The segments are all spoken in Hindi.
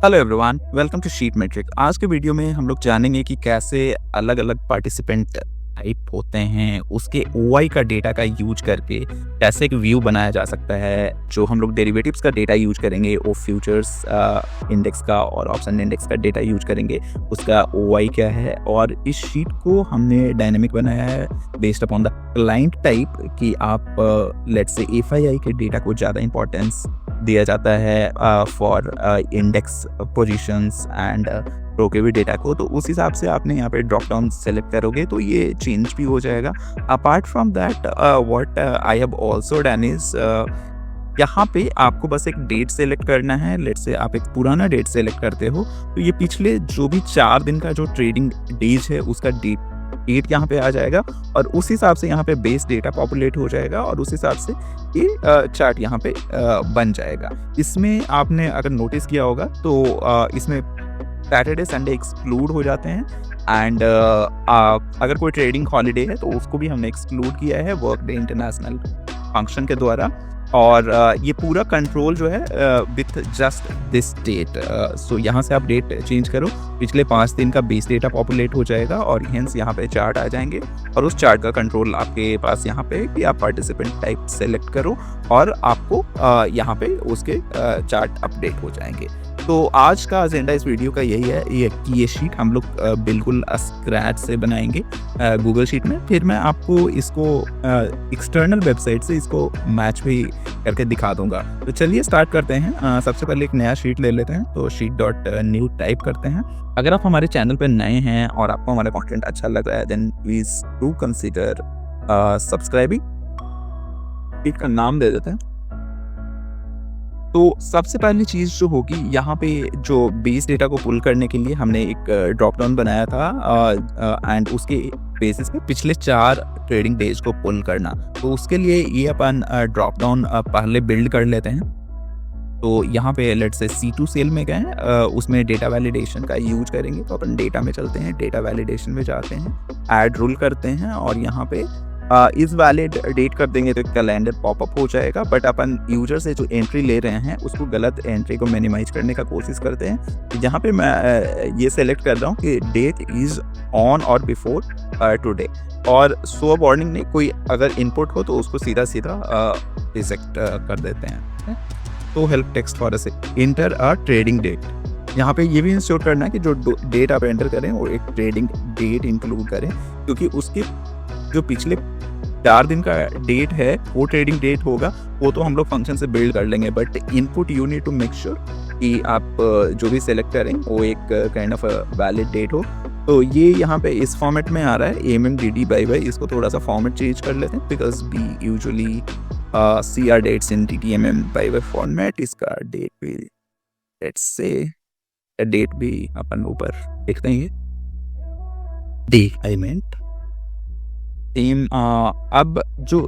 Hello everyone, welcome to Sheet Matric. आज के वीडियो में हम लोग जानेंगे कि कैसे अलग अलग पार्टिसिपेंट टाइप होते हैं, उसके ओआई का डेटा का यूज करके कैसे एक व्यू बनाया जा सकता है। जो हम लोग डेरिवेटिव्स का डेटा यूज करेंगे वो फ्यूचर्स इंडेक्स का और ऑप्शन इंडेक्स का डेटा यूज करेंगे, उसका ओआई क्या है। और इस शीट को हमने डायनेमिक बनाया है based upon the client type कि आप लेट्स से एफआईआई के डेटा को ज़्यादा इंपॉर्टेंस दिया जाता है फॉर इंडेक्स पोजीशंस एंड प्रोकेवी डेटा को, तो उस हिसाब से आपने यहाँ पे ड्रॉप डाउन सेलेक्ट करोगे तो ये चेंज भी हो जाएगा। Apart from that what I have also done is यहाँ पे आपको बस एक डेट सेलेक्ट करना है। लेट्स से आप एक पुराना डेट सेलेक्ट करते हो तो ये पिछले जो भी 4 दिन का जो ट्रेडिंग डेज है उसका डेट यहाँ पे आ जाएगा और उस हिसाब से यहाँ पे बेस डेटा पॉपुलेट हो जाएगा और उस हिसाब से ये चार्ट यहाँ पे बन जाएगा। इसमें आपने अगर नोटिस किया होगा तो इसमें सैटरडे संडे एक्सक्लूड हो जाते हैं एंड अगर कोई ट्रेडिंग हॉलीडे है तो उसको भी हमने एक्सक्लूड किया है वर्क डे इंटरनेशनल फंक्शन के द्वारा। और ये पूरा कंट्रोल जो है विथ जस्ट दिस डेट। सो यहाँ से आप डेट चेंज करो, पिछले 5 दिन का बेस डेटा पॉपुलेट हो जाएगा और हेंस यहाँ पे चार्ट आ जाएंगे और उस चार्ट का कंट्रोल आपके पास यहाँ पे कि आप पार्टिसिपेंट टाइप सेलेक्ट करो और आपको यहाँ पे उसके चार्ट अपडेट हो जाएंगे। तो आज का एजेंडा इस वीडियो का यही है कि ये शीट हम लोग बिल्कुल स्क्रैच से बनाएंगे गूगल शीट में। फिर मैं आपको इसको एक्सटर्नल वेबसाइट से इसको मैच भी करके दिखा दूंगा। तो चलिए स्टार्ट करते हैं। सबसे पहले एक नया शीट ले लेते हैं, तो sheet.new टाइप करते हैं। अगर आप हमारे चैनल पर नए हैं और आपको हमारा कंटेंट अच्छा लग रहा है then please do consider subscribing. Sheet का नाम दे देते हैं। तो सबसे पहली चीज़ जो होगी यहाँ पे जो बेस डेटा को पुल करने के लिए हमने एक ड्रॉप डाउन बनाया था एंड उसके बेसिस पे पिछले 4 ट्रेडिंग डेज को पुल करना। तो उसके लिए ये अपन ड्रॉप डाउन पहले बिल्ड कर लेते हैं। तो यहाँ पे लेट्स से C2 सेल में गए, उसमें डेटा वैलिडेशन का यूज करेंगे। तो अपन डेटा में चलते हैं, डेटा वैलिडेशन में जाते हैं, ऐड रूल करते हैं और यहाँ पे इस वैलिड डेट कर देंगे तो कैलेंडर पॉपअप हो जाएगा। बट अपन यूजर से जो एंट्री ले रहे हैं उसको गलत एंट्री को मिनिमाइज करने का कोशिश करते हैं। यहाँ पे मैं ये सेलेक्ट कर रहा हूँ कि डेट इज ऑन और बिफोर टुडे और शो वार्निंग नहीं, कोई अगर इनपुट हो तो उसको सीधा रिजेक्ट कर देते हैं। तो help text for us enter a trading date. यहाँ पे ये भी इंश्योर करना है कि जो डेट आप एंटर करें वो एक ट्रेडिंग डेट इंक्लूड करें, क्योंकि उसके जो पिछले 4 दिन का डेट है वो ट्रेडिंग डेट होगा, वो तो हम लोग फंक्शन से बिल्ड कर लेंगे। But input you need to make sure कि आप जो भी सेलेक्ट करें वो एक काइंड ऑफ वैलिड डेट हो। तो ये यहाँ पे इस फॉर्मेट में आ रहा है AMMDD बाई। इसको थोड़ा सा फॉर्मेट चेंज कर लेते हैं because we usually see are dates in TTMM by format. इसका डेट भी लेट्स से डेट भी अपन ऊपर लिख देंगे डे आई मेंट टीम। अब जो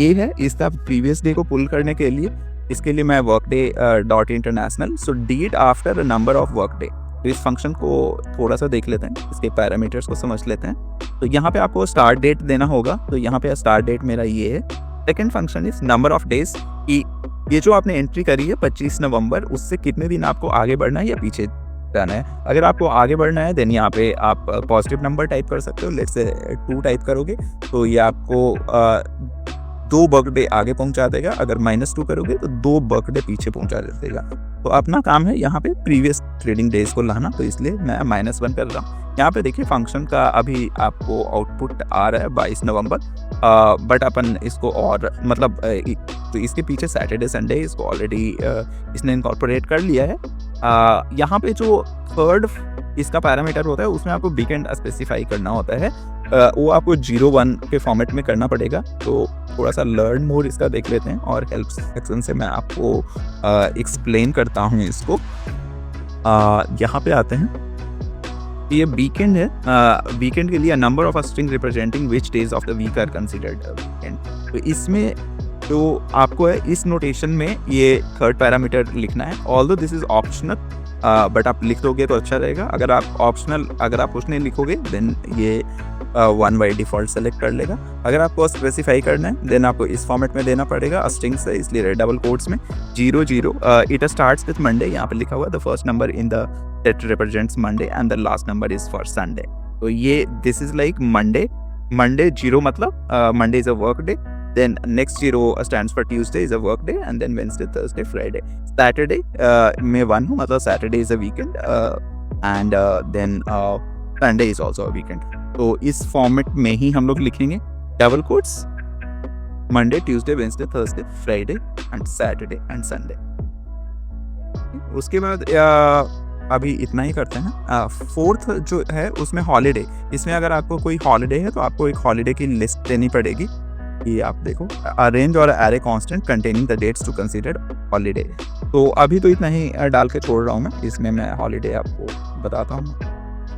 ए है इसका प्रीवियस डे को पुल करने के लिए इसके लिए मैं workday dot international so date after number of workday. तो इस फंक्शन को थोड़ा सा देख लेते हैं, इसके पैरामीटर्स को समझ लेते हैं। तो यहाँ पे आपको स्टार्ट डेट देना होगा, तो यहाँ पे स्टार्ट डेट मेरा ये है। Second function is number of days की ये जो आपने एंट्री करी है 25 नवंबर, उससे कितने दिन आपको आगे बढ़ना है या पीछे जाना है। अगर आपको आगे बढ़ना है देन यहाँ पे आप पॉजिटिव नंबर टाइप कर सकते हो। लेट्स से 2 टाइप करोगे तो ये आपको 2 वर्कडे आगे पहुंचा देगा। अगर -2 करोगे तो 2 वर्कडे पीछे पहुंचा देगा। तो अपना काम है यहाँ पे प्रीवियस ट्रेडिंग डेज को लाना, तो इसलिए मैं -1 कर रहा हूँ। यहाँ पे देखिए फंक्शन का अभी आपको आउटपुट आ रहा है 22 नवंबर, बट अपन इसको और मतलब तो इसके पीछे सैटरडे संडे इसको ऑलरेडी इसने इनकॉर्पोरेट कर लिया है। यहाँ पे जो थर्ड इसका पैरामीटर होता है उसमें आपको वीकेंड स्पेसिफाई करना होता है, वो आपको 0-1 के फॉर्मेट में करना पड़ेगा। तो थोड़ा सा लर्न मोर इसका देख लेते हैं और हेल्प सेक्शन से मैं आपको एक्सप्लेन करता हूँ इसको। यहाँ पे आते हैं, ये वीकेंड है। वीकेंड के लिए number of a string representing which days of the week are considered weekend. तो इसमें जो आपको है इस नोटेशन में ये थर्ड पैरामीटर लिखना है। Although this is optional but आप लिख दोगे तो अच्छा रहेगा। अगर आप कुछ नहीं लिखोगे देन ये 1 बाई डिफ़ॉल्ट सेलेक्ट कर लेगा। अगर आपको स्पेसिफाई करना है देन आपको इस फॉर्मेट में देना पड़ेगा, स्ट्रिंग्स है इसलिए डबल कोट्स में 00 इट स्टार्ट्स विथ मंडे, यहाँ पे लिखा हुआ है the first number in the that represents Monday and the last number is for Sunday. तो ये दिस इज लाइक मंडे 0 मतलब Monday is a work day, then next 0 stands for Tuesday is a work day, and then Wednesday, Thursday, Friday, Saturday में 1 हो मतलब Saturday is a weekend and then Sunday is also a weekend। तो इस फॉर्मेट में ही हम लोग लिखेंगे double quotes Monday, Tuesday, Wednesday, Thursday, Friday and Saturday and Sunday. उसके बाद अभी इतना ही करते हैं। फोर्थ जो है उसमें हॉलीडे, इसमें अगर आपको कोई हॉलीडे है तो आपको एक हॉलीडे की लिस्ट देनी पड़ेगी। ये आप देखो अरेंज और array constant containing the dates to consider holiday. तो अभी तो इतना ही डाल के छोड़ रहा हूँ मैं, इसमें मैं हॉलीडे आपको बताता हूँ।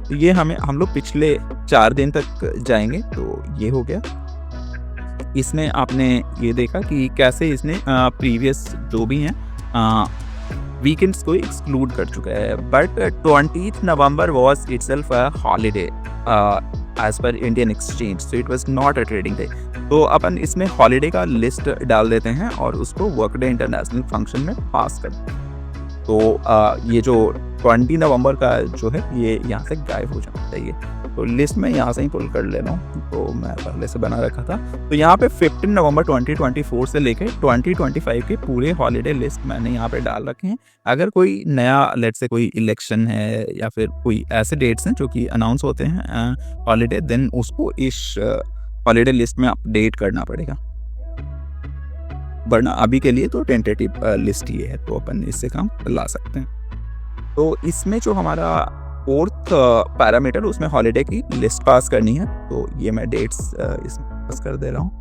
तो ये हम लोग पिछले 4 दिन तक जाएंगे। तो ये हो गया, इसमें आपने ये देखा कि कैसे इसने प्रीवियस जो भी हैं वीकेंड्स को एक्सक्लूड कर चुका है। But 20 November was itself a holiday as per Indian exchange, so it was not a trading day. तो अपन इसमें हॉलीडे का लिस्ट डाल देते हैं और उसको वर्कडे इंटरनेशनल फंक्शन में पास कर देते हैं। तो ये जो 20 नवंबर का जो है ये यहाँ से गायब हो जाना चाहिए। तो लिस्ट में यहाँ से ही पुल कर ले रहा हूँ, तो मैं पहले से बना रखा था। तो यहाँ पे 15 नवंबर 2024 से लेकर 2025 के पूरे हॉलीडे लिस्ट मैंने यहाँ पे डाल रखे हैं। अगर कोई नया लेट से कोई इलेक्शन है या फिर कोई ऐसे डेट्स हैं जो कि अनाउंस होते हैं हॉलीडे, देन उसको इस हॉलीडे लिस्ट में अपडेट करना पड़ेगा, वरना अभी के लिए तो टेंटेटिव लिस्ट ये है, तो अपन इससे काम ला सकते हैं। तो इसमें जो हमारा फोर्थ पैरामीटर उसमें हॉलीडे की लिस्ट पास करनी है। तो ये मैं डेट्स इसमें पास कर दे रहा हूँ।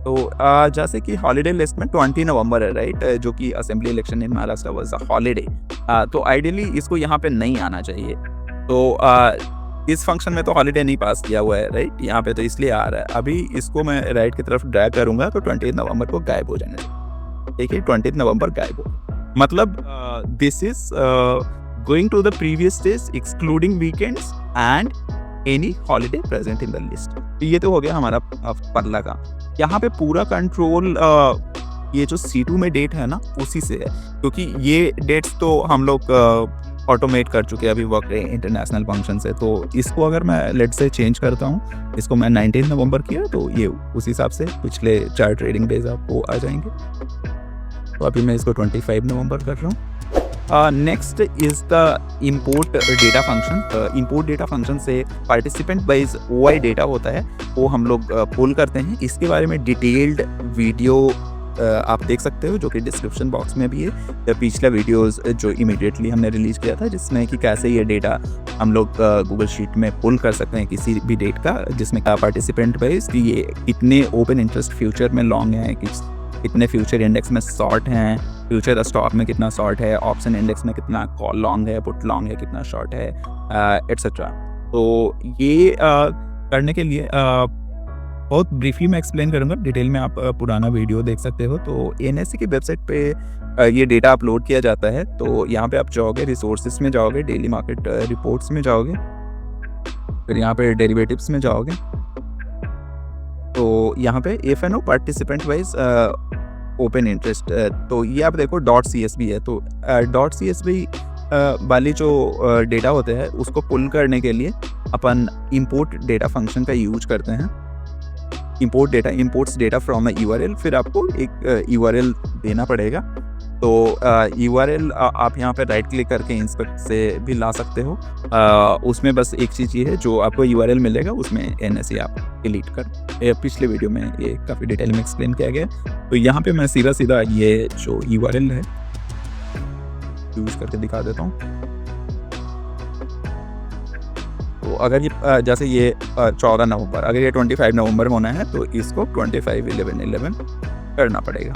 तो जैसे कि हॉलीडे लिस्ट में 20 नवंबर है राइट, जो कि assembly election in Maharashtra was a holiday. तो आइडियली इसको यहाँ पे नहीं आना चाहिए। तो इस फंक्शन में तो हॉलीडे नहीं पास किया हुआ है राइट, यहाँ पे तो इसलिए आ रहा है। अभी इसको मैं राइट की तरफ ड्रैग करूंगा तो 20 नवंबर को गायब हो जाना चाहिए। देखिए 20 नवंबर गायब हो, मतलब this is going to the previous days excluding weekends and any holiday present in the list. तो ये तो हो गया हमारा पल्ला का। यहाँ पे पूरा कंट्रोल ये जो C2 में डेट है ना उसी से है, क्योंकि ये डेट्स तो हम लोग ऑटोमेट कर चुके हैं अभी वर्क डे इंटरनेशनल फंक्शन से। तो इसको अगर मैं लेट से चेंज करता हूँ, इसको मैं 19 नवंबर किया तो ये उस हिसाब से पिछले 4 ट्रेडिंग डेज आपको आ जाएंगे। तो अभी मैं इसको 25 नवंबर कर रहा हूँ। Next is the import data function. Import data function से पार्टिसिपेंट वाइज OI डेटा होता है वो हम लोग पुल करते हैं। इसके बारे में डिटेल्ड वीडियो आप देख सकते हो जो कि डिस्क्रिप्शन बॉक्स में भी है। पिछला वीडियोस जो इमीडिएटली हमने रिलीज किया था जिसमें कि कैसे ये डेटा हम लोग गूगल शीट में पुल कर सकते हैं किसी भी डेट का, जिसमें पार्टिसिपेंट वाइज कि ये कितने ओपन इंटरेस्ट फ्यूचर में लॉन्ग हैं, कितने फ्यूचर इंडेक्स में शॉर्ट हैं, फ्यूचर स्टॉक में कितना शॉर्ट है, ऑप्शन इंडेक्स में कितना कॉल लॉन्ग है, पुट लॉन्ग है, कितना शॉर्ट है, एट्सेट्रा। तो ये करने के लिए बहुत ब्रीफली मैं एक्सप्लेन करूंगा, डिटेल में आप पुराना वीडियो देख सकते हो। तो NSE की वेबसाइट पे ये डेटा अपलोड किया जाता है। तो यहाँ पे आप जाओगे, रिसोर्सेज में जाओगे, डेली मार्केट रिपोर्ट्स में जाओगे, फिर यहाँ पे डेरिवेटिव्स में जाओगे। तो यहाँ पे FNO participant wise open interest, तो ये आप देखो .csv है। तो .csv वाली जो डेटा होते हैं उसको पुल करने के लिए अपन इंपोर्ट डेटा फंक्शन का यूज करते हैं। Import data imports data from a URL, फिर आपको एक URL देना पड़ेगा। तो URL आप यहाँ पे राइट क्लिक करके इंस्पेक्ट से भी ला सकते हो। उसमें बस एक चीज़ ये है, जो आपको URL मिलेगा उसमें NSE आप डिलीट कर, पिछले वीडियो में ये काफ़ी डिटेल में एक्सप्लेन किया गया। तो यहाँ पे मैं सीधा ये जो URL है यूज करके दिखा देता हूँ। तो अगर ये जैसे ये 14 नवंबर, अगर ये 25 नवंबर में होना है तो इसको 25/11/11 करना पड़ेगा।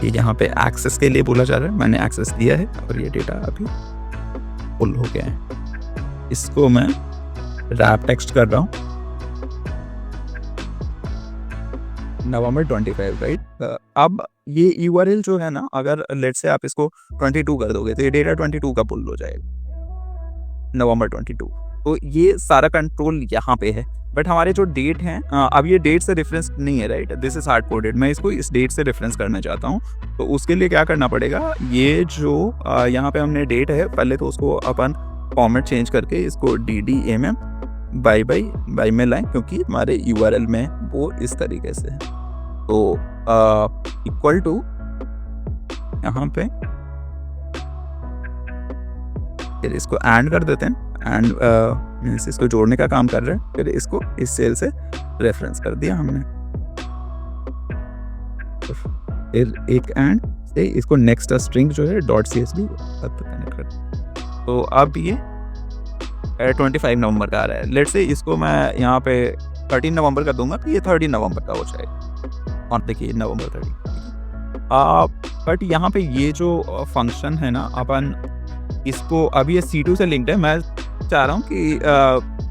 ये यहाँ पे एक्सेस के लिए बोला जा रहा है, मैंने एक्सेस दिया है और ये डेटा अभी फुल हो गया है। इसको मैं रैप टेक्स्ट कर रहा हूँ, नवंबर 25 राइट। अब ये URL जो है ना, अगर लेट से आप इसको 22 कर दोगे तो ये डेटा 22 का पुल हो जाएगा। नवंबर 22। तो ये सारा कंट्रोल यहाँ पे है। बट हमारे जो डेट हैं, अब ये डेट से रेफरेंस नहीं है, right, this is hard coded, मैं इसको इस डेट से रेफरेंस करना चाहता हूँ। तो उसके लिए क्या करना पड़ेगा, ये जो यहाँ पे हमने डेट है, पहले तो उसको अपन फॉर्मेट चेंज करके इसको DDMM बाई में लाएं, क्योंकि हमारे URL में वो इस तरीके से है। तो इक्वल टू यहाँ पे फिर इसको एंड कर देते हैं, एंड इसको जोड़ने का काम कर रहे हैं, फिर इसको इस सेल से रेफरेंस कर दिया हमने, तो फिर एक एंड से इसको नेक्स्ट स्ट्रिंग जो है .csv कनेक्ट कर। तो अब ये 25 नवंबर का आ रहा है। लेट्स से इसको मैं यहाँ पे 13 नवंबर का दूंगा, तो ये 13 नवंबर का हो जाएगा। और देखिए नवंबर 30। बट यहाँ पे ये जो फंक्शन है ना, अपन इसको अभी ये C2 से लिंक्ड है, मैं चाह रहा हूँ कि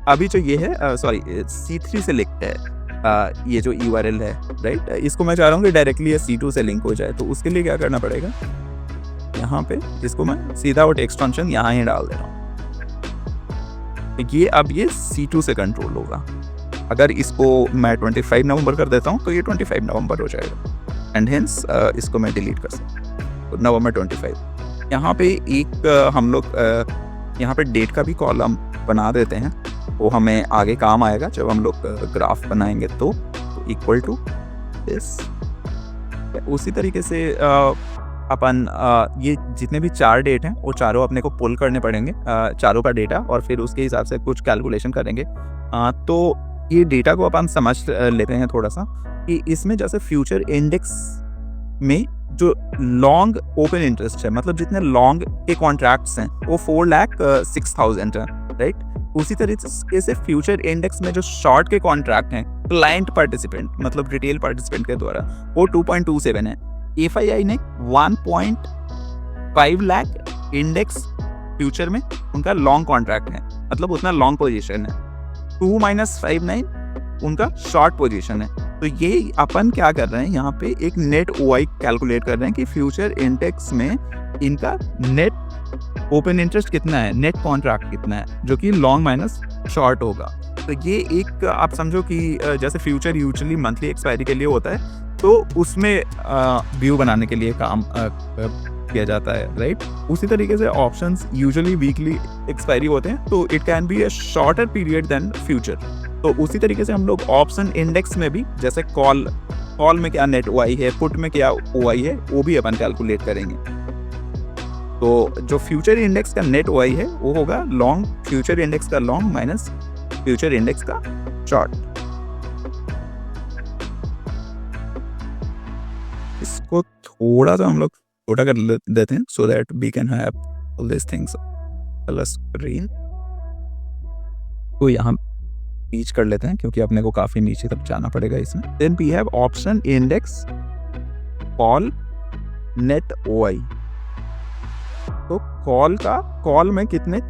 अभी जो ये है सॉरी C3 से लिंक्ड है, ये जो URL है, राइट, इसको मैं चाह रहा हूँ कि डायरेक्टली ये C2 से लिंक हो जाए। तो उसके लिए क्या करना पड़ेगा, यहाँ पे इसको मैं सीधा वो टेक्स्ट फंक्शन यहाँ ही डाल दे रहा हूँ। तो ये अब ये C2 से कंट्रोल होगा। अगर इसको मैं 25 नवंबर कर देता हूँ तो ये 25 नवंबर हो जाएगा, एंड हेंस इसको मैं डिलीट कर सकता हूँ। तो नवंबर 25। यहाँ पे एक हम लोग यहाँ पे डेट का भी कॉलम बना देते हैं, वो हमें आगे काम आएगा जब हम लोग ग्राफ बनाएंगे। तो इक्वल टू दिस, उसी तरीके से अपन ये जितने भी 4 डेट हैं वो चारों अपने को पुल करने पड़ेंगे, चारों का डेटा, और फिर उसके हिसाब से कुछ कैलकुलेशन करेंगे। तो ये डेटा को अपन समझ लेते हैं थोड़ा सा, कि इसमें जैसे फ्यूचर इंडेक्स में जो लॉन्ग ओपन इंटरेस्ट है, मतलब जितने लॉन्ग के कॉन्ट्रैक्ट्स हैं वो 4,06,000 है, राइट। उसी तरीके से फ्यूचर इंडेक्स में जो शॉर्ट के कॉन्ट्रैक्ट हैं क्लाइंट पार्टिसिपेंट, मतलब रिटेल पार्टिसिपेंट के द्वारा, वो 2.27 है। FII ने 1.5 लाख इंडेक्स फ्यूचर में उनका लॉन्ग कॉन्ट्रैक्ट है, मतलब उतना लॉन्ग पोजीशन है। 2-59 उनका शॉर्ट पोजीशन है। तो ये अपन क्या कर रहे हैं, यहाँ पे एक नेट OI कैलकुलेट कर रहे हैं कि फ्यूचर इंडेक्स में इनका नेट ओपन इंटरेस्ट कितना है, नेट कॉन्ट्रैक्ट कितना है, जो कि लॉन्ग माइनस शॉर्ट होगा। तो ये एक आप समझो कि जैसे फ्यूचर यूजुअली मंथली एक्सपायरी के लिए होता है, तो उसमें व्यू बनाने के लिए काम किया जाता है, राइट। उसी तरीके से ऑप्शंस यूजुअली वीकली एक्सपायरी होते हैं, तो it can be a shorter period than future. तो उसी तरीके से हम लोग ऑप्शन इंडेक्स में भी, जैसे कॉल में क्या नेट OI है, पुट में क्या OI है, वो भी अपन कैलकुलेट करेंगे। तो जो फ्यूचर इंडेक्स का नेट OI है वो होगा लॉन्ग, फ्यूचर इंडेक्स का लॉन्ग माइनस फ्यूचर इंडेक्स का शॉर्ट। इसको थोड़ा सा हम लोग छोटा कर देते हैं, so that we can have all this things on screen. तो यहाँ रीच कर लेते हैं, क्योंकि अपने को काफी नीचे तक जाना पड़ेगा इसमें। Then we have option index call net OI। तो कॉल में कितने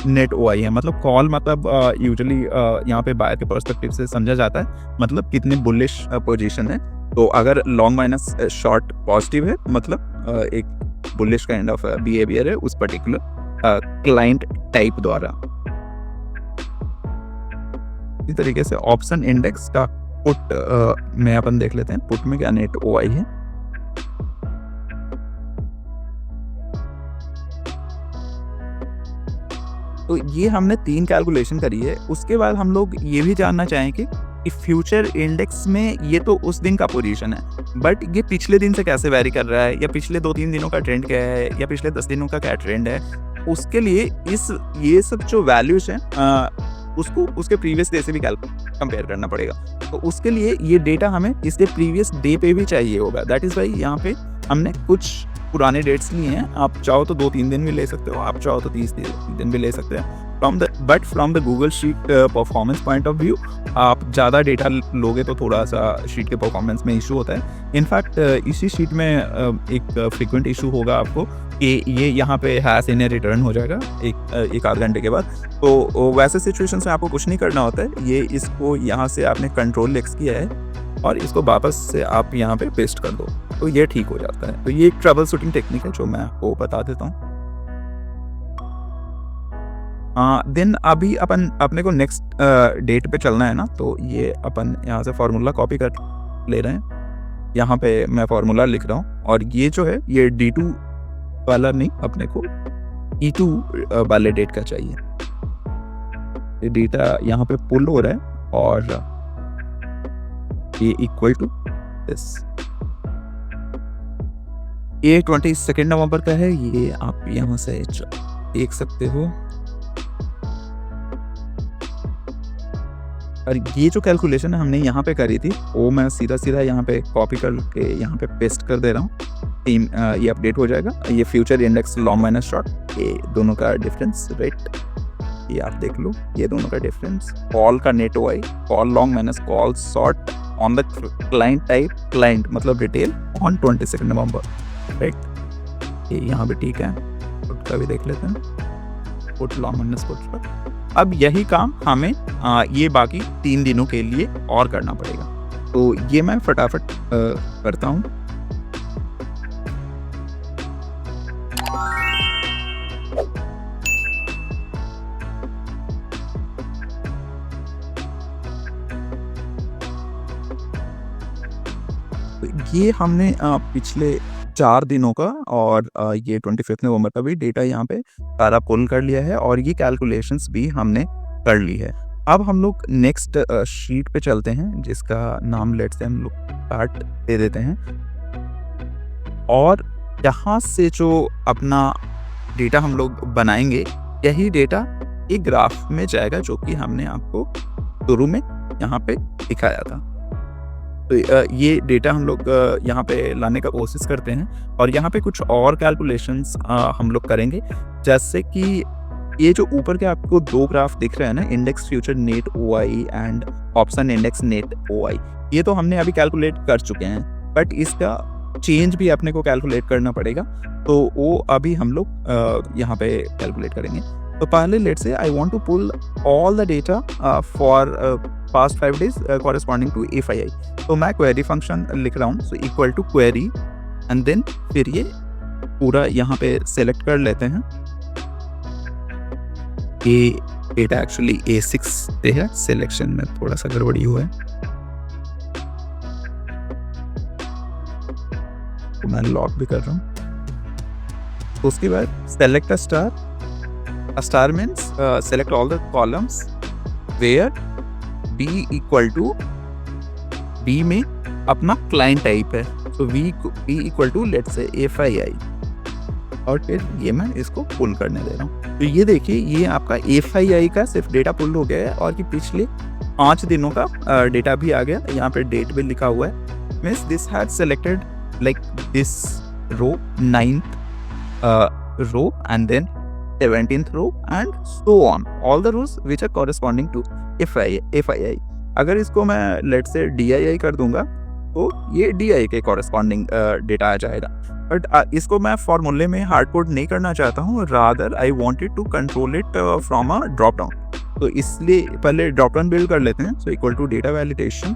नेट OI है, मतलब कॉल मतलब यूजुअली यहाँ पे बायर के पर्सपेक्टिव से समझा जाता है, मतलब कितने बुलिश पोजीशन है। तो अगर लॉन्ग माइनस शॉर्ट पॉजिटिव है, मतलब एक बुलिश काइंड ऑफ बिहेवियर है उस पर्टिकुलर क्लाइंट टाइप द्वारा। इस तरीके से ऑप्शन इंडेक्स का पुट में अपन देख लेते हैं, पुट में क्या नेट OI है। तो ये हमने 3 कैलकुलेशन करी है। उसके बाद हम लोग ये भी जानना चाहेंगे कि फ्यूचर इंडेक्स में ये तो उस दिन का पोजीशन है, बट ये पिछले दिन से कैसे वैरी कर रहा है, या पिछले 2-3 दिनों का ट्रेंड क्या है, या पिछले 10 दिनों का क्या ट्रेंड है। उसके लिए ये सब जो वैल्यूज हैं उसको उसके प्रीवियस डे से भी कंपेयर करना पड़ेगा। तो उसके लिए ये डेटा हमें इसके प्रीवियस डे पे भी चाहिए होगा। दैट इज़ वाई यहाँ पे हमने कुछ पुराने डेट्स लिए हैं। आप चाहो तो 2-3 दिन भी ले सकते हो, आप चाहो तो 30 दिन भी ले सकते हैं। From the Google sheet performance point of view, आप ज़्यादा डेटा लोगे तो थोड़ा सा शीट के परफॉर्मेंस में इशू होता है। इनफैक्ट इसी शीट में एक फ्रीक्वेंट इशू होगा आपको कि ये यहाँ पे हैश इन रिटर्न हो जाएगा एक आध घंटे के बाद। तो वैसे सिचुएशन में आपको कुछ नहीं करना होता है, ये इसको यहाँ से आपने कंट्रोल X किया है और इसको वापस से आप यहाँ पे पेस्ट कर दो, तो ये ठीक हो जाता है। तो ये एक ट्रबल शूटिंग टेक्निक है जो मैं आपको बता देता हूँ। देन अभी अपने को नेक्स्ट डेट पे चलना है ना, तो ये अपन यहाँ से फार्मूला कॉपी कर ले रहे हैं। यहाँ पे मैं फार्मूला लिख रहा हूँ और ये जो है ये D2 वाला नहीं, अपने को E2 वाले डेट का चाहिए। ये डेटा यहाँ पे पुल हो रहा है और ये इक्वल टू दिस। ये 22 नवंबर का है, ये आप यहाँ से देख सकते हो। और ये जो कैलकुलेशन हमने यहाँ पे करी थी वो मैं सीधा यहाँ पे कॉपी करके यहाँ पे पेस्ट कर दे रहा हूँ। ये अपडेट हो जाएगा। ये future index long minus short, ये दोनों का डिफरेंस रेट ये आप देख लो, ये दोनों का डिफरेंस। कॉल का net OI, call long minus call short on the client type, client मतलब डिटेल ऑन 22 नवंबर, राइट। ये यहाँ पे ठीक है, पुट का भी देख लेते हैं, put long minus put short. अब यही काम हमें ये बाकी 3 दिनों के लिए और करना पड़ेगा, तो ये मैं फटाफट करता हूँ। ये हमने पिछले 4 दिनों का और ये 25 नवंबर का भी डेटा यहाँ पे सारा पुल कर लिया है और ये कैलकुलेशंस भी हमने कर ली है। अब हम लोग नेक्स्ट शीट पे चलते हैं जिसका नाम लेट से हम लोग पार्ट दे देते हैं, और यहाँ से जो अपना डेटा हम लोग बनाएंगे यही डेटा एक ग्राफ में जाएगा जो कि हमने आपको शुरू में यहाँ पे दिखाया था। तो ये डेटा हम लोग यहाँ पे लाने का कोशिश करते हैं और यहाँ पे कुछ और कैलकुलेशंस हम लोग करेंगे, जैसे कि ये जो ऊपर के आपको 2 ग्राफ दिख रहे हैं ना, index future net OI and option index net OI, ये तो हमने अभी कैलकुलेट कर चुके हैं, बट इसका चेंज भी अपने को कैलकुलेट करना पड़ेगा, तो वो अभी हम लोग यहाँ पे कैलकुलेट करेंगे। तो पहले let's say I want to pull all the data for past 5 days corresponding to FII। तो मैं क्वेरी फंक्शन लिख रहा हूँ, so equal to query and then फिर ये पूरा यहाँ पे सेलेक्ट कर लेते हैं। ये डेटा एक्चुअली A6 पे है, सिलेक्शन में थोड़ा सा गड़बड़ी हुआ है, तो मैं लॉक भी कर रहा हूँ। तो उसके बाद select a star means select all the columns where B equal to, B में अपना क्लाइंट टाइप है, तो B equal to let's say FII, और फिर ये मैं इसको पुल करने दे रहा हूँ। तो ये देखिए ये आपका FII का सिर्फ डेटा पुल हो गया है और कि पिछले 5 दिनों का डेटा भी आ गया। यहाँ पे डेट भी लिखा हुआ है, means this had selected like this row 9th row and then 17th row and so on, all the rows which are corresponding to FII। अगर इसको मैं लेट से DII कर दूंगा तो ये DI के कॉरेस्पॉन्डिंग डेटा आ जाएगा, बट इसको मैं फॉर्मूले में हार्ड कोड नहीं करना चाहता हूँ, rather I wanted to control it from a drop down. तो इसलिए पहले ड्रॉप डाउन बिल्ड कर लेते हैं, so equal to data validation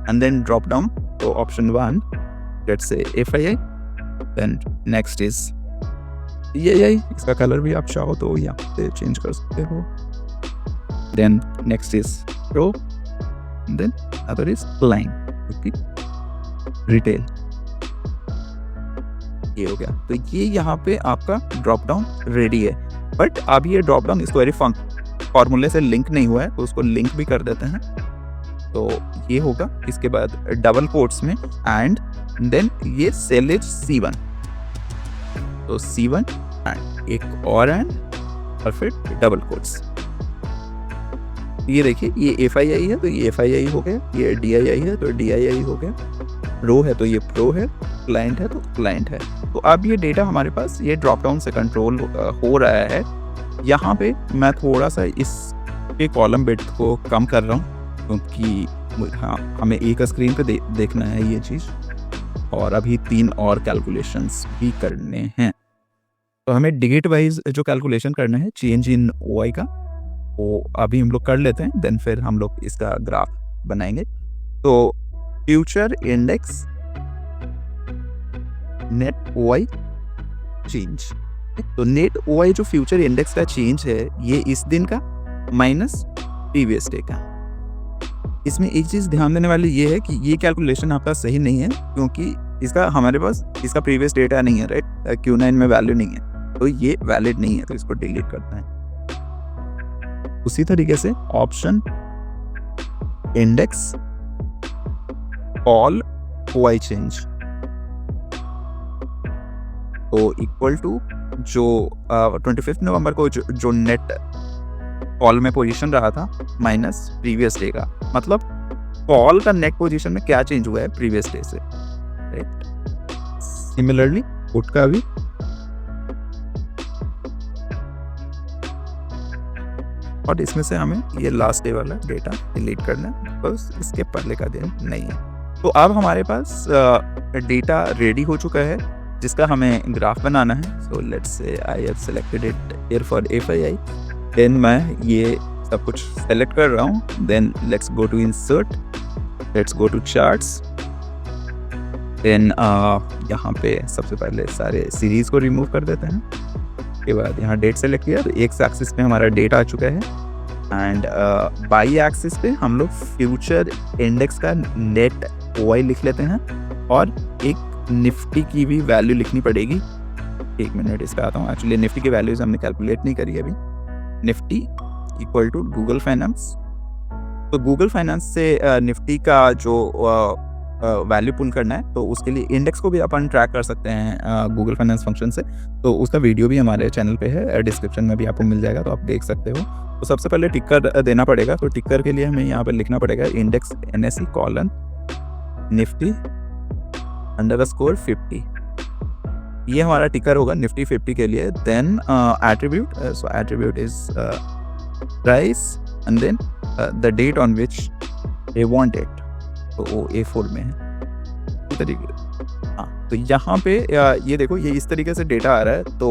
and then drop down, तो option 1 let's say FII, then next is DII, इसका कलर भी आप चाहो तो यहाँ पे चेंज कर सकते हो, then next is row, then other is client, okay, retail, ये हो गया। तो ये यहाँ पे आपका ड्रॉप डाउन रेडी है, बट अब ये ड्रॉप डाउन इसको वेरी फॉर्मूले से लिंक नहीं हुआ है, तो उसको लिंक भी कर देते हैं। तो ये होगा, इसके बाद डबल कोट्स में एंड देन ये सेल इज C1, तो C1 एंड एक और एंड और फिर डबल कोट्स। ये देखिए ये FII है तो ये FII हो गया, ये DII है तो DII हो गया, रो है तो ये प्रो है, क्लाइंट है तो क्लाइंट है। तो अब ये डेटा हमारे पास ये ड्रॉप डाउन से कंट्रोल हो रहा है। यहाँ पे मैं थोड़ा सा इसके कॉलम बिट को कम कर रहा हूँ क्योंकि हाँ हमें एक स्क्रीन पे देखना है ये चीज़, और अभी 3 और कैलकुलेशंस भी करने हैं। तो हमें डेट वाइज जो कैलकुलेशन करना है चेंज इन OI का, वो अभी हम लोग कर लेते हैं, देन फिर हम लोग इसका ग्राफ बनाएंगे। तो future index net OI change, तो नेट ओआई जो फ्यूचर इंडेक्स का चेंज है ये इस दिन का माइनस प्रीवियस डे का। इसमें एक चीज़ ध्यान देने वाली ये है कि ये कैलकुलेशन आपका सही नहीं है, क्योंकि इसका हमारे पास इसका प्रीवियस डेटा नहीं है, राइट। Q9 में वैल्यू नहीं है, तो ये वैलिड नहीं है, तो इसको डिलीट करते हैं। उसी तरीके से option index all OI change तो इक्वल टू जो 25 नवंबर को जो नेट कॉल में पोजीशन रहा था माइनस प्रीवियस डे का, मतलब कॉल का नेट पोजीशन में क्या चेंज हुआ है प्रीवियस डे से, राइट। सिमिलरली पुट का भी और इसमें से हमें ये लास्ट डे वाला डेटा डिलीट करना है, बस इसके पहले का दिन नहीं है। तो अब हमारे पास डेटा रेडी हो चुका है जिसका हमें ग्राफ बनाना है। So let's say I have selected it here for FII। Then मैं ये सब कुछ सेलेक्ट कर रहा हूँ। Then let's go to insert, let's go to charts. देन यहाँ पे सबसे पहले सारे सीरीज को रिमूव कर देते हैं। उसके बाद यहाँ डेट सेलेक्ट किया, तो एक्स एक्सिस पे हमारा डेट आ चुका है एंड बाई एक्सिस पे हम लोग फ्यूचर इंडेक्स का नेट ओआई लिख लेते हैं और एक निफ्टी की भी वैल्यू लिखनी पड़ेगी। एक मिनट इस पे आता हूँ। एक्चुअली निफ्टी की वैल्यूज हमने कैलकुलेट नहीं करी अभी। Nifty equal to Google Finance. तो गूगल फाइनेंस से निफ्टी का जो वैल्यू पुल करना है, तो उसके लिए इंडेक्स को भी अपन ट्रैक कर सकते हैं गूगल फाइनेंस फंक्शन से। तो उसका वीडियो भी हमारे चैनल पे है, डिस्क्रिप्शन में भी आपको मिल जाएगा, तो आप देख सकते हो। तो सबसे पहले टिकर देना पड़ेगा। तो टिकर के लिए हमें यहाँ पर लिखना पड़ेगा इंडेक्स NSE कॉलन निफ्टी _ 50। ये हमारा टिकर होगा निफ्टी 50 के लिए। Then attribute, so attribute is price and then the date on which they want it, तो वो A4 में है तरीके। हाँ, तो यहाँ पे ये देखो, ये इस तरीके से डेटा आ रहा है। तो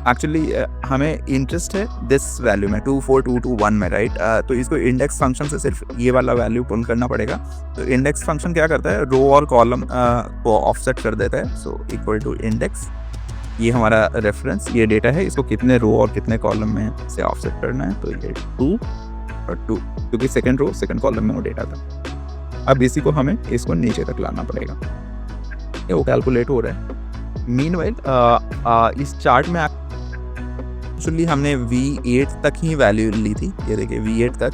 एक्चुअली हमें इंटरेस्ट है दिस वैल्यू में 24221 में, राइट। तो इसको इंडेक्स फंक्शन से सिर्फ ये वाला वैल्यू पुल करना पड़ेगा। तो इंडेक्स फंक्शन क्या करता है, रो और कॉलम को ऑफसेट कर देता है। सो इक्वल टू इंडेक्स, ये हमारा रेफरेंस, ये डेटा है, इसको कितने रो और कितने कॉलम में से ऑफसेट करना है। तो ये 2 और 2, क्योंकि सेकंड रो सेकंड कॉलम में वो डेटा था। अब इसी को हमें इसको नीचे तक लाना पड़ेगा। ये वो कैलकुलेट हो रहा है। मीनवाइल इस चार्ट में एक्चुअली हमने V8 तक ही वैल्यू ली थी। ये देखिए V8 तक,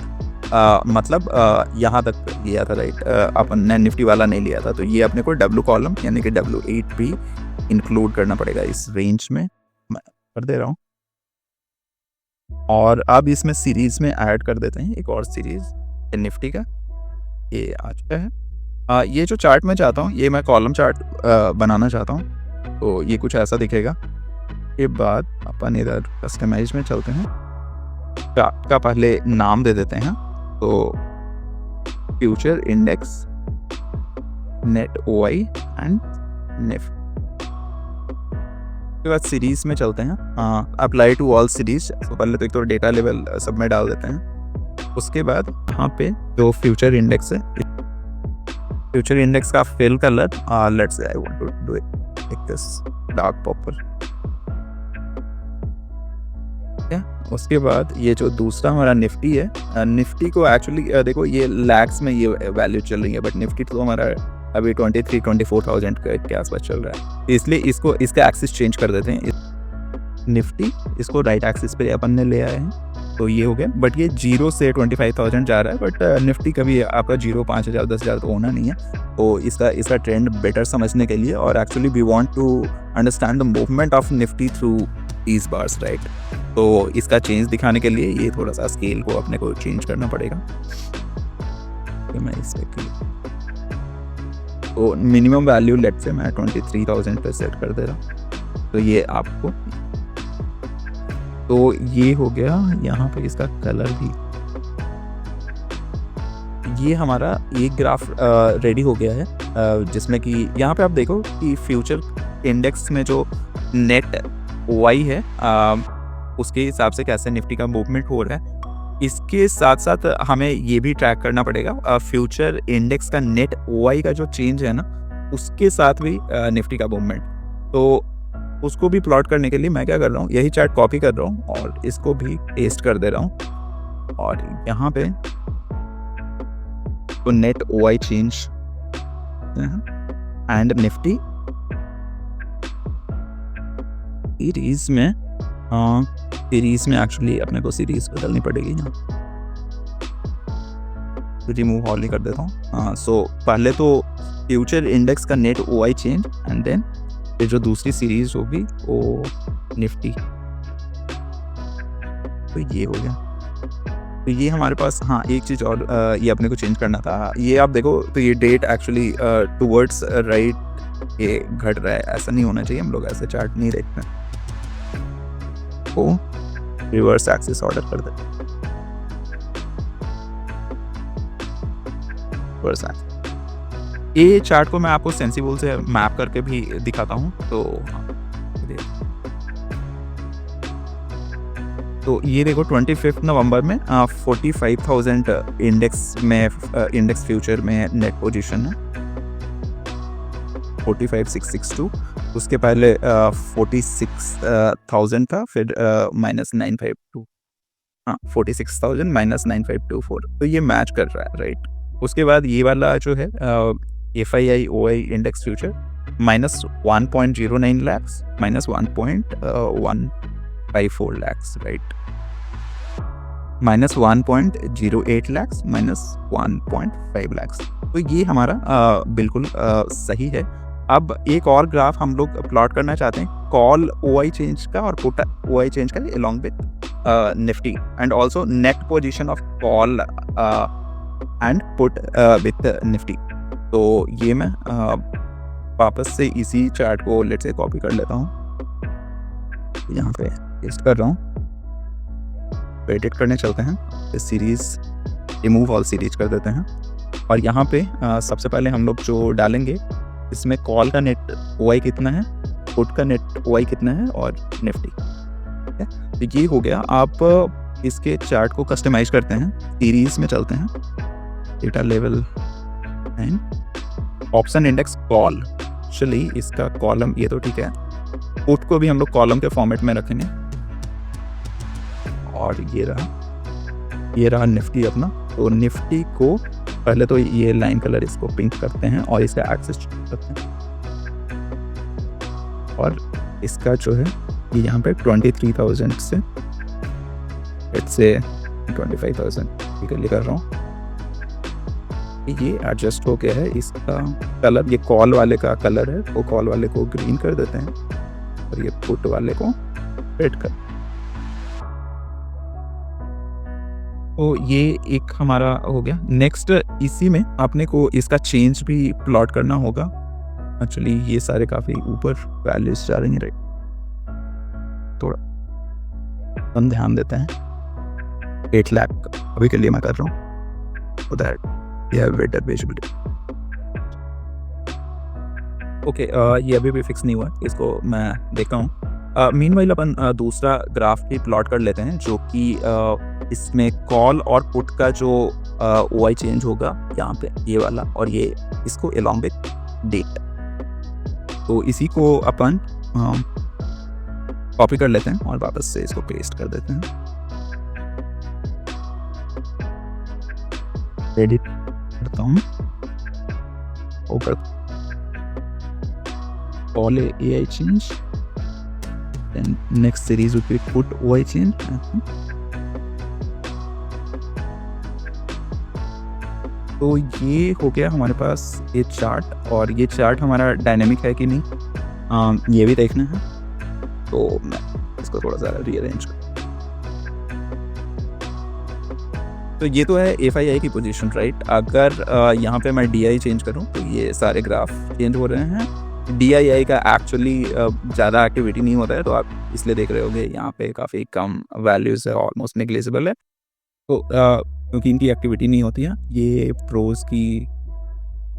मतलब यहाँ तक लिया था, राइट। अपन ने निफ्टी वाला नहीं लिया था। तो ये अपने को W कॉलम यानी कि W8 भी इंक्लूड करना पड़ेगा इस रेंज में। मैं कर दे रहा हूँ। और अब इसमें सीरीज में ऐड कर देते हैं एक और सीरीज निफ्टी का। ये आ चुका है। ये जो चार्ट मैं चाहता हूँ, ये मैं कॉलम चार्ट बनाना चाहता हूँ। तो ये कुछ ऐसा दिखेगा। के बाद अपन इधर कस्टमाइज में चलते हैं। चार्ट का पहले नाम दे देते हैं, तो future index net OI and Nifty. उसके बाद सीरीज में चलते हैं। Apply to all series. तो पहले तो एक तो डेटा लेवल सब में डाल देते हैं। उसके बाद यहाँ पे जो फ्यूचर इंडेक्स है, फ्यूचर इंडेक्स का fill colour let's say I want to do it like this dark purple. उसके बाद ये जो दूसरा हमारा निफ्टी है, निफ्टी को एक्चुअली देखो ये लैक्स में ये वैल्यू चल रही है, बट निफ्टी तो हमारा अभी 23-24,000 के आसपास चल रहा है। इसलिए इसको इसका एक्सिस चेंज कर देते हैं। निफ्टी इसको राइट एक्सिस पे अपन ने ले आए हैं, तो ये हो गया। बट ये 0 से 25,000 जा रहा है। बट निफ्टी कभी आपका 0, 5,000, 10,000 तो होना नहीं है। तो इसका ट्रेंड बेटर समझने के लिए, और actually we want to understand the movement of Nifty through these bars, राइट। तो इसका चेंज दिखाने के लिए ये थोड़ा सा स्केल को अपने को चेंज करना पड़ेगा। तो मैं इस पे तो मिनिमम वैल्यू लेट से मैं 23,000 पे सेट कर दे रहा हूँ। तो ये आपको, तो ये हो गया। यहाँ पे इसका कलर भी, ये हमारा एक ग्राफ रेडी हो गया है, जिसमें कि यहाँ पे आप देखो कि फ्यूचर इंडेक्स में जो नेट ओआई है उसके हिसाब से कैसे निफ्टी का मूवमेंट हो रहा है। इसके साथ साथ हमें ये भी ट्रैक करना पड़ेगा फ्यूचर इंडेक्स का नेट ओआई का जो चेंज है ना, उसके साथ भी निफ्टी का मूवमेंट। तो उसको भी प्लॉट करने के लिए मैं क्या कर रहा हूँ, यही चार्ट कॉपी कर रहा हूँ और इसको भी पेस्ट कर दे रहा हूँ। और यहाँ पे तो net OI change and Nifty series में एक्चुअली अपने को सीरीज बदलनी पड़ेगी ना, तो रिमूव ऑल ही कर देता हूँ। सो पहले तो फ्यूचर इंडेक्स का net OI change and then फिर जो दूसरी सीरीज होगी वो निफ्टी, तो ये हो गया। तो ये हमारे पास, हाँ एक चीज़ और ये अपने को चेंज करना था। ये आप देखो तो ये डेट एक्चुअली टुवर्ड्स राइट ये घट रहा है, ऐसा नहीं होना चाहिए। हम लोग ऐसे चार्ट नहीं देखते, को रिवर्स एक्सिस ऑर्डर कर देते हैं। रिवर्स एक्सिस ये चार्ट को मैं आपको सेंसिबल से मैप करके भी दिखाता हूँ। तो ये देखो 25 नवंबर में 45,000 इंडेक्स फ्यूचर में नेट पोजीशन है 45,662। उसके पहले 46,000 था, फिर -952, हाँ 46,000 -9524। तो ये मैच कर रहा है राइट। उसके बाद ये वाला जो है FII OI index future -1.09 lakhs -1.154 lakhs right, -1.08 lakhs -1.5 lakhs। तो ये हमारा बिल्कुल सही है। अब एक और ग्राफ हम लोग प्लॉट करना चाहते हैं कॉल OI चेंज का और पुट OI चेंज का along with Nifty and also net position of call and put with Nifty. तो ये मैं वापस से इसी चार्ट को लेट से कॉपी कर लेता हूँ, यहाँ पे पेस्ट कर रहा हूँ, एडिट करने चलते हैं, इस सीरीज रिमूव ऑल सीरीज कर देते हैं। और यहाँ पे सबसे पहले हम लोग जो डालेंगे इसमें कॉल का नेट OI कितना है, पुट का नेट OI कितना है और निफ्टी, ठीक है। तो ये हो गया। आप इसके चार्ट को कस्टमाइज करते हैं, सीरीज में चलते हैं, data level and option index call. चलिए इसका कॉलम ये तो ठीक है, पुट को भी हम लोग कॉलम के फॉर्मेट में रखेंगे। और ये रहा निफ्टी अपना। तो निफ्टी को पहले तो ये लाइन कलर इसको पिंक करते हैं और इसका एक्सेस करते हैं, और इसका जो है ये यहाँ पे 23,000 से लेट्स से 25,000 के लिए कर रहा हूँ। ये एडजस्ट हो गया है। इसका कलर, ये कॉल वाले का कलर है, वो कॉल वाले को ग्रीन कर देते हैं और ये पुट वाले को रेड कर। तो ये एक हमारा हो गया। नेक्स्ट इसी में आपने को इसका चेंज भी प्लॉट करना होगा। एक्चुअली ये सारे काफ़ी ऊपर वैल्यूज जा रही हैं राइट, थोड़ा हम ध्यान देते हैं। 8 लाख अभी के लिए मैं कर रहा हूँ, so that we have better visibility. Okay, ये अभी भी फिक्स नहीं हुआ, इसको मैं देखता हूँ। मीनवाइल अपन दूसरा ग्राफ भी प्लॉट कर लेते हैं, जो कि इसमें कॉल और पुट का जो OI चेंज होगा यहाँ पे ये वाला, और ये इसको अलॉन्ग विथ डेट। तो इसी को अपन कॉपी कर लेते हैं और वापस से इसको पेस्ट कर देते हैं। एडिट करता हूँ, over all AI change, then next series would be put OI change. तो ये हो गया हमारे पास ये चार्ट, और ये चार्ट हमारा डायनेमिक है कि नहीं ये भी देखना है। तो मैं इसको थोड़ा सा रीअरेंज कर। तो ये तो है FII की पोजीशन राइट। अगर यहाँ पे मैं DI चेंज करूँ तो ये सारे ग्राफ चेंज हो रहे हैं। DII का एक्चुअली ज़्यादा एक्टिविटी नहीं होता है, तो आप इसलिए देख रहे होगे यहाँ पे काफ़ी कम वैल्यूज़ है, ऑलमोस्ट नेग्लिजिबल है। तो क्योंकि इनकी एक्टिविटी नहीं होती है। ये प्रोज की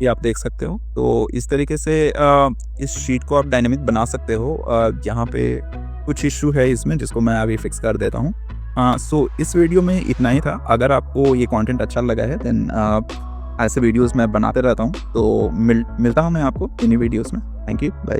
ये आप देख सकते हो। तो इस तरीके से इस शीट को आप डायनेमिक बना सकते हो। यहाँ पे कुछ इशू है इसमें जिसको मैं अभी फिक्स कर देता हूँ। सो इस वीडियो में इतना ही था। अगर आपको ये कंटेंट अच्छा लगा है देन ऐसे वीडियोस मैं बनाते रहता हूँ, तो मिलता हूँ मैं आपको इन्हीं वीडियोस में। Thank you, bye.